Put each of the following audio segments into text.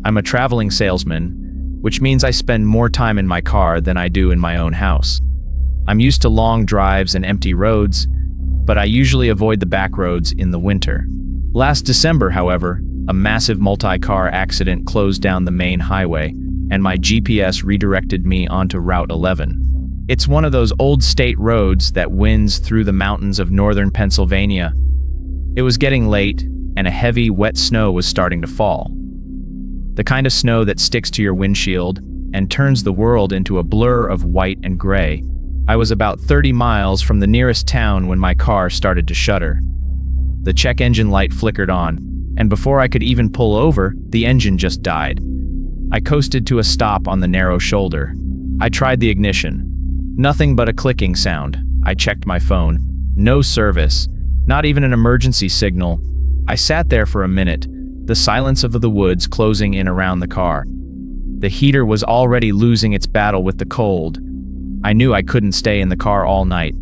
I'm a traveling salesman, which means I spend more time in my car than I do in my own house. I'm used to long drives and empty roads, but I usually avoid the back roads in the winter. Last December, however, a massive multi-car accident closed down the main highway, and my GPS redirected me onto Route 11. It's one of those old state roads that winds through the mountains of northern Pennsylvania. It was getting late, and a heavy, wet snow was starting to fall. The kind of snow that sticks to your windshield and turns the world into a blur of white and gray. I was about 30 miles from the nearest town when my car started to shudder. The check engine light flickered on, and before I could even pull over, the engine just died. I coasted to a stop on the narrow shoulder. I tried the ignition. Nothing but a clicking sound. I checked my phone. No service. Not even an emergency signal. I sat there for a minute, the silence of the woods closing in around the car. The heater was already losing its battle with the cold. I knew I couldn't stay in the car all night.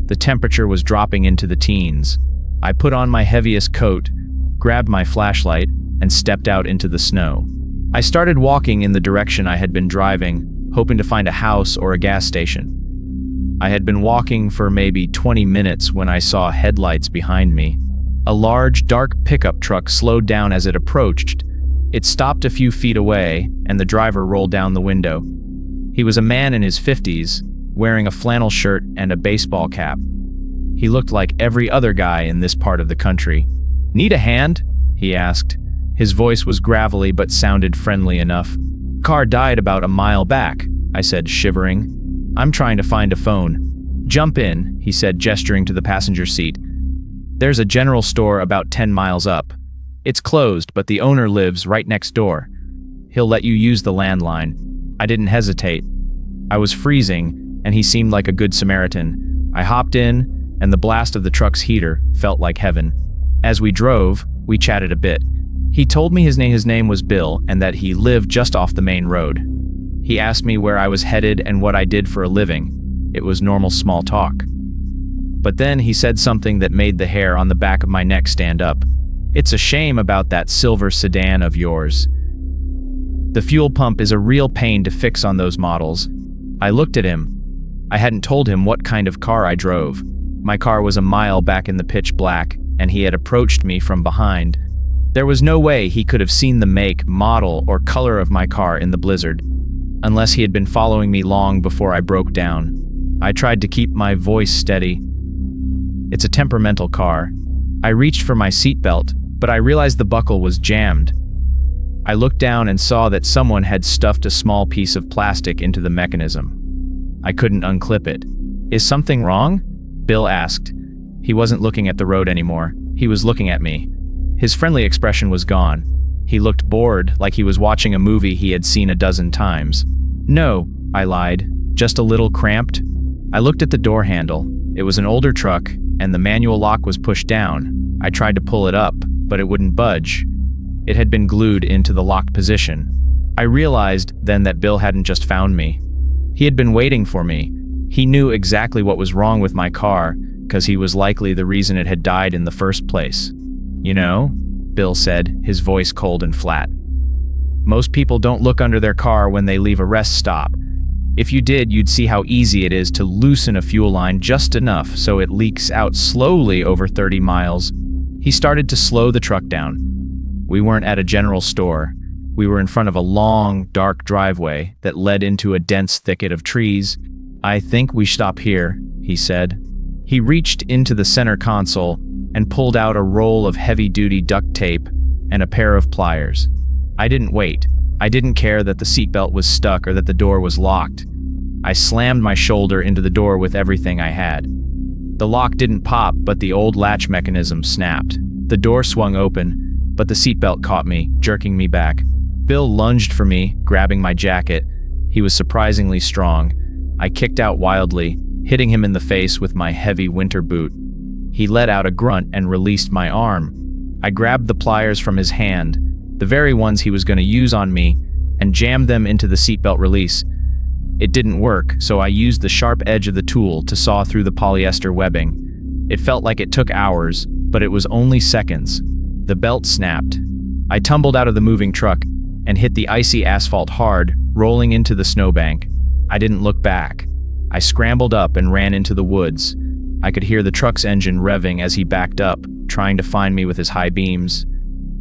The temperature was dropping into the teens. I put on my heaviest coat, grabbed my flashlight, and stepped out into the snow. I started walking in the direction I had been driving, hoping to find a house or a gas station. I had been walking for maybe 20 minutes when I saw headlights behind me. A large, dark pickup truck slowed down as it approached. It stopped a few feet away, and the driver rolled down the window. He was a man in his 50s, wearing a flannel shirt and a baseball cap. He looked like every other guy in this part of the country. "Need a hand?" he asked. His voice was gravelly but sounded friendly enough. "Car died about a mile back," I said, shivering. "I'm trying to find a phone." "Jump in," he said, gesturing to the passenger seat. "There's a general store about 10 miles up. It's closed, but the owner lives right next door. He'll let you use the landline." I didn't hesitate. I was freezing, and he seemed like a good Samaritan. I hopped in, and the blast of the truck's heater felt like heaven. As we drove, we chatted a bit. He told me his name was Bill and that he lived just off the main road. He asked me where I was headed and what I did for a living. It was normal small talk. But then he said something that made the hair on the back of my neck stand up. "It's a shame about that silver sedan of yours. The fuel pump is a real pain to fix on those models." I looked at him. I hadn't told him what kind of car I drove. My car was a mile back in the pitch black, and he had approached me from behind. There was no way he could have seen the make, model, or color of my car in the blizzard, unless he had been following me long before I broke down. I tried to keep my voice steady. "It's a temperamental car." I reached for my seatbelt, but I realized the buckle was jammed. I looked down and saw that someone had stuffed a small piece of plastic into the mechanism. I couldn't unclip it. "Is something wrong?" Bill asked. He wasn't looking at the road anymore. He was looking at me. His friendly expression was gone. He looked bored, like he was watching a movie he had seen a dozen times. "No," I lied. "Just a little cramped." I looked at the door handle. It was an older truck, and the manual lock was pushed down. I tried to pull it up, but it wouldn't budge. It had been glued into the locked position. I realized then that Bill hadn't just found me. He had been waiting for me. He knew exactly what was wrong with my car, because he was likely the reason it had died in the first place. "You know," Bill said, his voice cold and flat, "most people don't look under their car when they leave a rest stop. If you did, you'd see how easy it is to loosen a fuel line just enough so it leaks out slowly over 30 miles. He started to slow the truck down. We weren't at a general store. We were in front of a long, dark driveway that led into a dense thicket of trees. "I think we stop here," he said. He reached into the center console and pulled out a roll of heavy-duty duct tape and a pair of pliers. I didn't wait. I didn't care that the seatbelt was stuck or that the door was locked. I slammed my shoulder into the door with everything I had. The lock didn't pop, but the old latch mechanism snapped. The door swung open, but the seatbelt caught me, jerking me back. Bill lunged for me, grabbing my jacket. He was surprisingly strong. I kicked out wildly, hitting him in the face with my heavy winter boot. He let out a grunt and released my arm. I grabbed the pliers from his hand, the very ones he was going to use on me, and jammed them into the seatbelt release. It didn't work, so I used the sharp edge of the tool to saw through the polyester webbing. It felt like it took hours, but it was only seconds. The belt snapped. I tumbled out of the moving truck and hit the icy asphalt hard, rolling into the snowbank. I didn't look back. I scrambled up and ran into the woods. I could hear the truck's engine revving as he backed up, trying to find me with his high beams.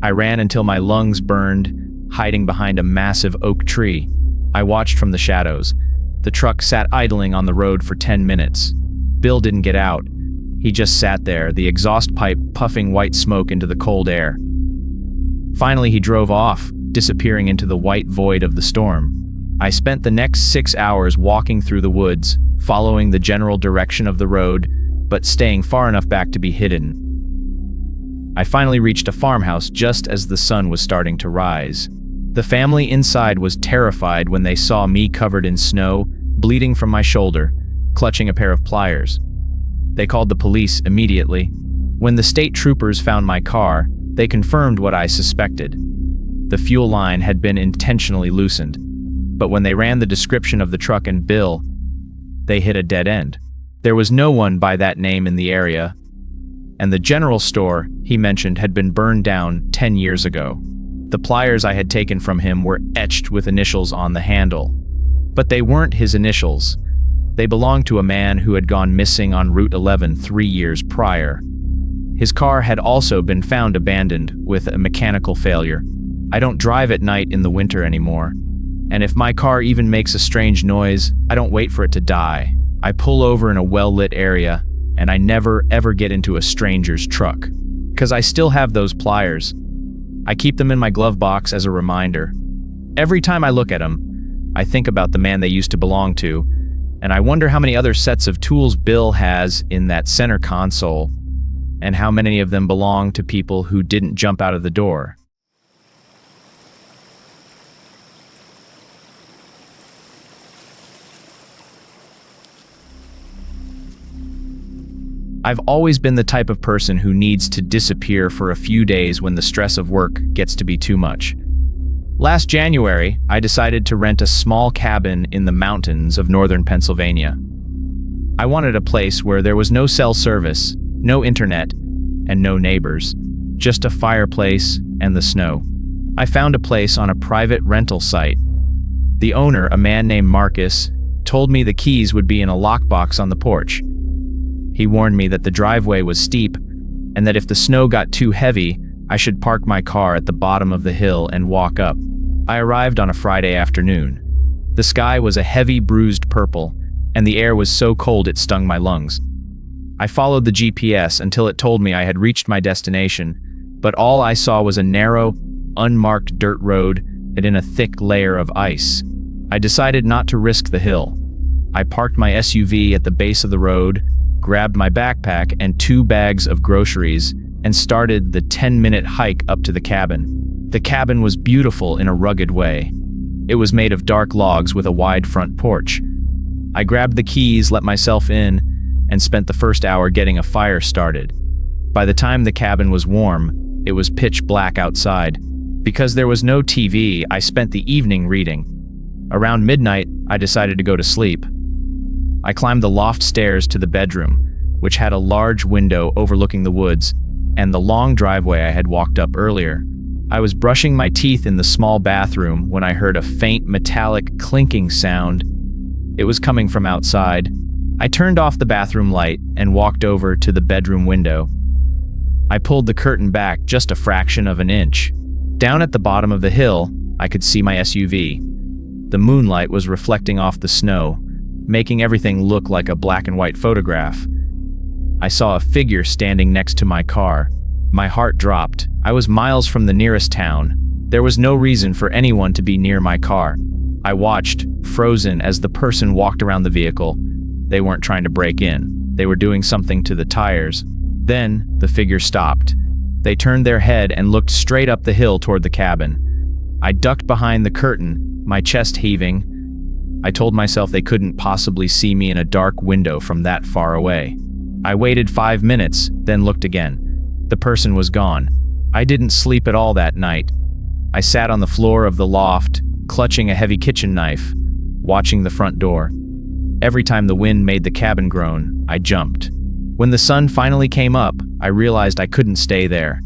I ran until my lungs burned, hiding behind a massive oak tree. I watched from the shadows. The truck sat idling on the road for 10 minutes. Bill didn't get out. He just sat there, the exhaust pipe puffing white smoke into the cold air. Finally, he drove off, disappearing into the white void of the storm. I spent the next 6 hours walking through the woods, following the general direction of the road, but staying far enough back to be hidden. I finally reached a farmhouse just as the sun was starting to rise. The family inside was terrified when they saw me covered in snow, bleeding from my shoulder, clutching a pair of pliers. They called the police immediately. When the state troopers found my car, they confirmed what I suspected. The fuel line had been intentionally loosened. But when they ran the description of the truck and Bill, they hit a dead end. There was no one by that name in the area, and the general store he mentioned had been burned down 10 years ago. The pliers I had taken from him were etched with initials on the handle. But they weren't his initials. They belonged to a man who had gone missing on Route 11 3 years prior. His car had also been found abandoned with a mechanical failure. I don't drive at night in the winter anymore. And if my car even makes a strange noise, I don't wait for it to die. I pull over in a well-lit area, and I never ever get into a stranger's truck. Because I still have those pliers. I keep them in my glove box as a reminder. Every time I look at them, I think about the man they used to belong to, and I wonder how many other sets of tools Bill has in that center console, and how many of them belong to people who didn't jump out of the door. I've always been the type of person who needs to disappear for a few days when the stress of work gets to be too much. Last January, I decided to rent a small cabin in the mountains of northern Pennsylvania. I wanted a place where there was no cell service, no internet, and no neighbors, just a fireplace and the snow. I found a place on a private rental site. The owner, a man named Marcus, told me the keys would be in a lockbox on the porch. He warned me that the driveway was steep and that if the snow got too heavy, I should park my car at the bottom of the hill and walk up. I arrived on a Friday afternoon. The sky was a heavy, bruised purple, and the air was so cold it stung my lungs. I followed the GPS until it told me I had reached my destination, but all I saw was a narrow, unmarked dirt road and in a thick layer of ice. I decided not to risk the hill. I parked my SUV at the base of the road, grabbed my backpack and 2 bags of groceries, and started the 10-minute hike up to the cabin. The cabin was beautiful in a rugged way. It was made of dark logs with a wide front porch. I grabbed the keys, let myself in, and spent the first hour getting a fire started. By the time the cabin was warm, it was pitch black outside. Because there was no TV, I spent the evening reading. Around midnight, I decided to go to sleep. I climbed the loft stairs to the bedroom, which had a large window overlooking the woods and the long driveway I had walked up earlier. I was brushing my teeth in the small bathroom when I heard a faint metallic clinking sound. It was coming from outside. I turned off the bathroom light and walked over to the bedroom window. I pulled the curtain back just a fraction of an inch. Down at the bottom of the hill, I could see my SUV. The moonlight was reflecting off the snow, making everything look like a black and white photograph. I saw a figure standing next to my car. My heart dropped. I was miles from the nearest town. There was no reason for anyone to be near my car. I watched, frozen, as the person walked around the vehicle. They weren't trying to break in. They were doing something to the tires. Then, the figure stopped. They turned their head and looked straight up the hill toward the cabin. I ducked behind the curtain, my chest heaving. I told myself they couldn't possibly see me in a dark window from that far away. I waited 5 minutes, then looked again. The person was gone. I didn't sleep at all that night. I sat on the floor of the loft, clutching a heavy kitchen knife, watching the front door. Every time the wind made the cabin groan, I jumped. When the sun finally came up, I realized I couldn't stay there.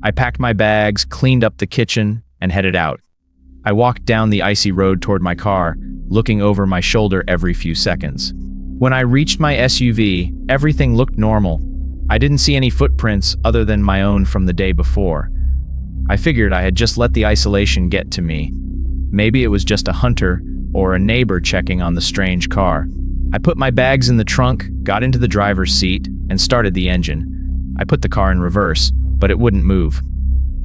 I packed my bags, cleaned up the kitchen, and headed out. I walked down the icy road toward my car, looking over my shoulder every few seconds. When I reached my SUV, everything looked normal. I didn't see any footprints other than my own from the day before. I figured I had just let the isolation get to me. Maybe it was just a hunter or a neighbor checking on the strange car. I put my bags in the trunk, got into the driver's seat, and started the engine. I put the car in reverse, but it wouldn't move.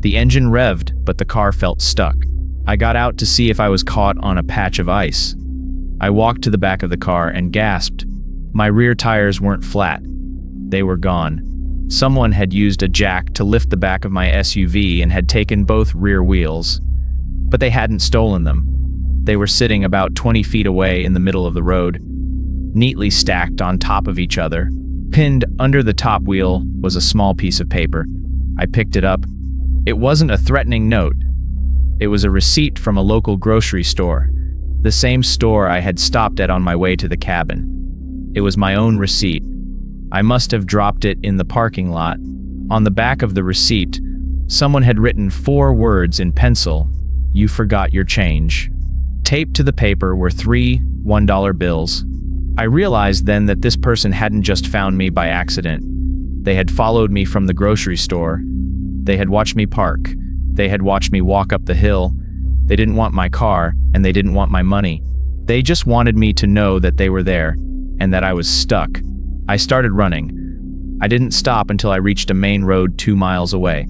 The engine revved, but the car felt stuck. I got out to see if I was caught on a patch of ice. I walked to the back of the car and gasped. My rear tires weren't flat. They were gone. Someone had used a jack to lift the back of my SUV and had taken both rear wheels. But they hadn't stolen them. They were sitting about 20 feet away in the middle of the road, neatly stacked on top of each other. Pinned under the top wheel was a small piece of paper. I picked it up. It wasn't a threatening note. It was a receipt from a local grocery store, the same store I had stopped at on my way to the cabin. It was my own receipt. I must have dropped it in the parking lot. On the back of the receipt, someone had written 4 words in pencil: "You forgot your change." Taped to the paper were 3 $1 bills. I realized then that this person hadn't just found me by accident. They had followed me from the grocery store. They had watched me park. They had watched me walk up the hill. They didn't want my car, and they didn't want my money. They just wanted me to know that they were there, and that I was stuck. I started running. I didn't stop until I reached a main road 2 miles away.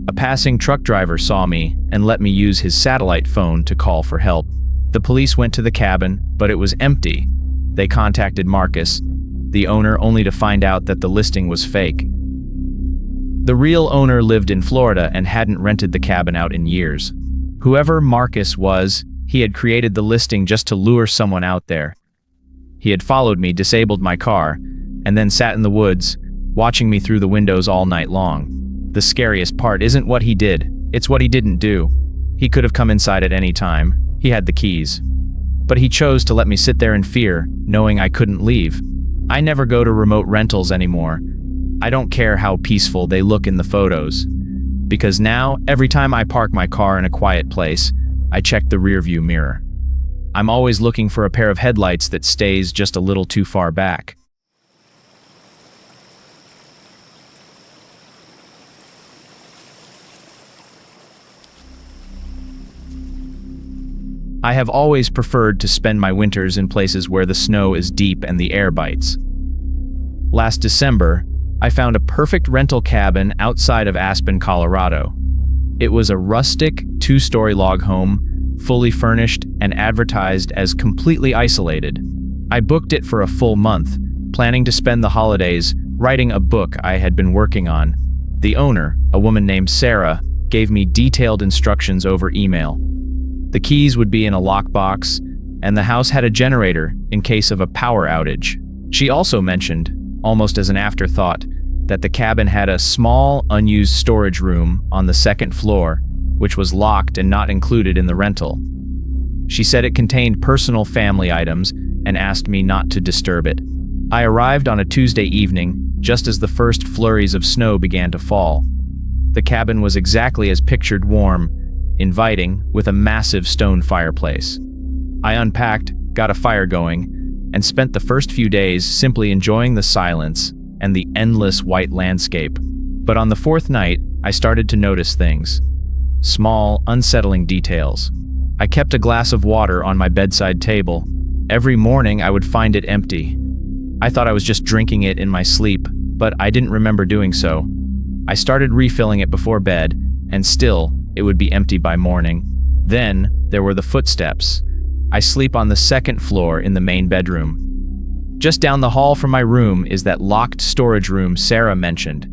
A passing truck driver saw me and let me use his satellite phone to call for help. The police went to the cabin, but it was empty. They contacted Marcus, the owner, only to find out that the listing was fake. The real owner lived in Florida and hadn't rented the cabin out in years. Whoever Marcus was, he had created the listing just to lure someone out there. He had followed me, disabled my car, and then sat in the woods, watching me through the windows all night long. The scariest part isn't what he did, it's what he didn't do. He could have come inside at any time. He had the keys. But he chose to let me sit there in fear, knowing I couldn't leave. I never go to remote rentals anymore. I don't care how peaceful they look in the photos. Because now, every time I park my car in a quiet place, I check the rearview mirror. I'm always looking for a pair of headlights that stays just a little too far back. I have always preferred to spend my winters in places where the snow is deep and the air bites. Last December, I found a perfect rental cabin outside of Aspen, Colorado. It was a rustic, 2-story log home, fully furnished and advertised as completely isolated. I booked it for a full month, planning to spend the holidays writing a book I had been working on. The owner, a woman named Sarah, gave me detailed instructions over email. The keys would be in a lockbox, and the house had a generator in case of a power outage. She also mentioned, almost as an afterthought, that the cabin had a small, unused storage room on the 2nd floor, which was locked and not included in the rental. She said it contained personal family items and asked me not to disturb it. I arrived on a Tuesday evening, just as the first flurries of snow began to fall. The cabin was exactly as pictured: warm, inviting, with a massive stone fireplace. I unpacked, got a fire going, and spent the first few days simply enjoying the silence and the endless white landscape. But on the 4th night, I started to notice things. Small, unsettling details. I kept a glass of water on my bedside table. Every morning I would find it empty. I thought I was just drinking it in my sleep, but I didn't remember doing so. I started refilling it before bed, and still, it would be empty by morning. Then, there were the footsteps. I sleep on the 2nd floor in the main bedroom. Just down the hall from my room is that locked storage room Sarah mentioned.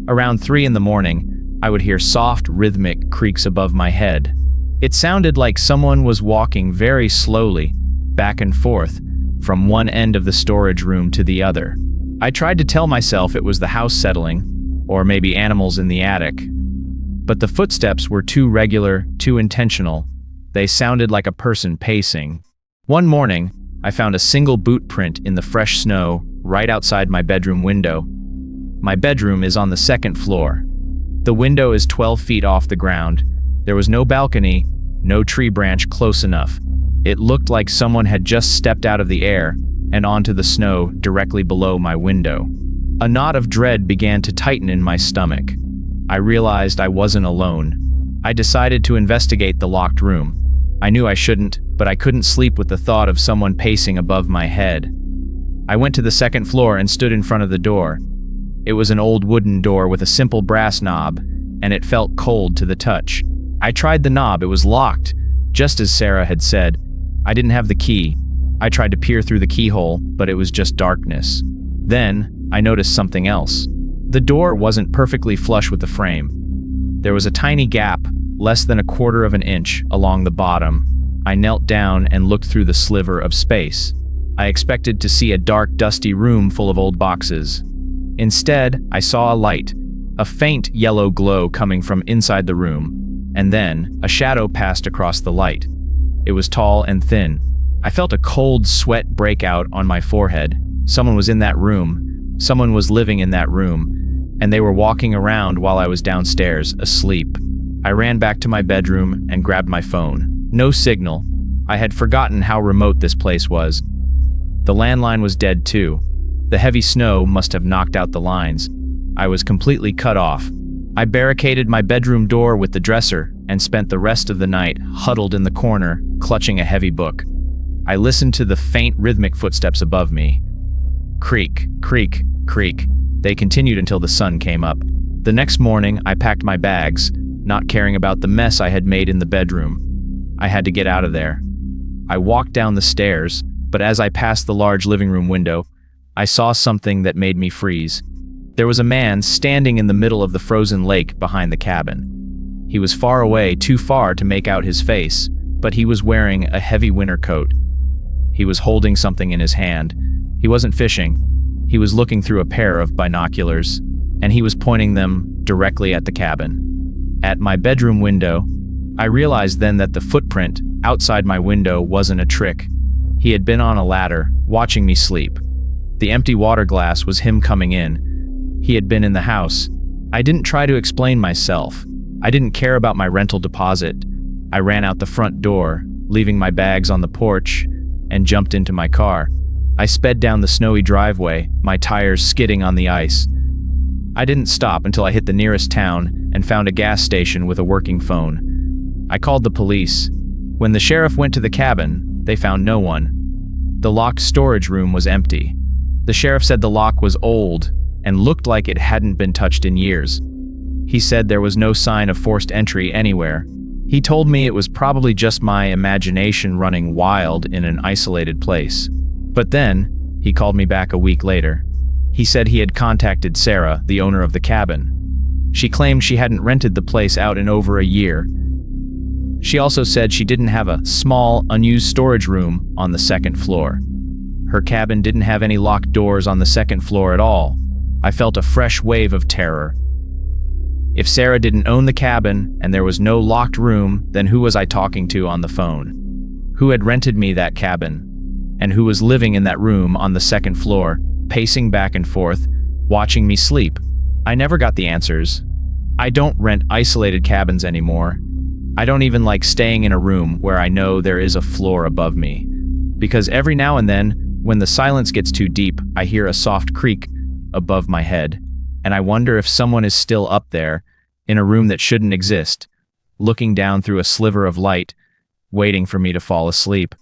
Around 3 in the morning, I would hear soft, rhythmic creaks above my head. It sounded like someone was walking very slowly, back and forth, from one end of the storage room to the other. I tried to tell myself it was the house settling, or maybe animals in the attic. But the footsteps were too regular, too intentional. They sounded like a person pacing. One morning, I found a single boot print in the fresh snow right outside my bedroom window. My bedroom is on the 2nd floor. The window is 12 feet off the ground. There was no balcony, no tree branch close enough. It looked like someone had just stepped out of the air and onto the snow directly below my window. A knot of dread began to tighten in my stomach. I realized I wasn't alone. I decided to investigate the locked room. I knew I shouldn't, but I couldn't sleep with the thought of someone pacing above my head. I went to the second floor and stood in front of the door. It was an old wooden door with a simple brass knob, and it felt cold to the touch. I tried the knob, it was locked, just as Sarah had said. I didn't have the key. I tried to peer through the keyhole, but it was just darkness. Then, I noticed something else. The door wasn't perfectly flush with the frame. There was a tiny gap, less than 1/4 of an inch, along the bottom. I knelt down and looked through the sliver of space. I expected to see a dark, dusty room full of old boxes. Instead, I saw a light, a faint yellow glow coming from inside the room, and then a shadow passed across the light. It was tall and thin. I felt a cold sweat break out on my forehead. Someone was in that room. Someone was living in that room, and they were walking around while I was downstairs, asleep. I ran back to my bedroom and grabbed my phone. No signal. I had forgotten how remote this place was. The landline was dead too. The heavy snow must have knocked out the lines. I was completely cut off. I barricaded my bedroom door with the dresser and spent the rest of the night huddled in the corner, clutching a heavy book. I listened to the faint rhythmic footsteps above me. Creak, creak, creak. They continued until the sun came up. The next morning, I packed my bags, not caring about the mess I had made in the bedroom. I had to get out of there. I walked down the stairs, but as I passed the large living room window, I saw something that made me freeze. There was a man standing in the middle of the frozen lake behind the cabin. He was far away, too far to make out his face, but he was wearing a heavy winter coat. He was holding something in his hand. He wasn't fishing. He was looking through a pair of binoculars, and he was pointing them directly at the cabin. At my bedroom window, I realized then that the footprint outside my window wasn't a trick. He had been on a ladder, watching me sleep. The empty water glass was him coming in. He had been in the house. I didn't try to explain myself. I didn't care about my rental deposit. I ran out the front door, leaving my bags on the porch, and jumped into my car. I sped down the snowy driveway, my tires skidding on the ice. I didn't stop until I hit the nearest town and found a gas station with a working phone. I called the police. When the sheriff went to the cabin, they found no one. The locked storage room was empty. The sheriff said the lock was old and looked like it hadn't been touched in years. He said there was no sign of forced entry anywhere. He told me it was probably just my imagination running wild in an isolated place. But then, he called me back a week later. He said he had contacted Sarah, the owner of the cabin. She claimed she hadn't rented the place out in over a year. She also said she didn't have a small, unused storage room on the second floor. Her cabin didn't have any locked doors on the second floor at all. I felt a fresh wave of terror. If Sarah didn't own the cabin and there was no locked room, then who was I talking to on the phone? Who had rented me that cabin? And who was living in that room on the second floor, pacing back and forth, watching me sleep? I never got the answers. I don't rent isolated cabins anymore. I don't even like staying in a room where I know there is a floor above me. Because every now and then, when the silence gets too deep, I hear a soft creak above my head, and I wonder if someone is still up there, in a room that shouldn't exist, looking down through a sliver of light, waiting for me to fall asleep.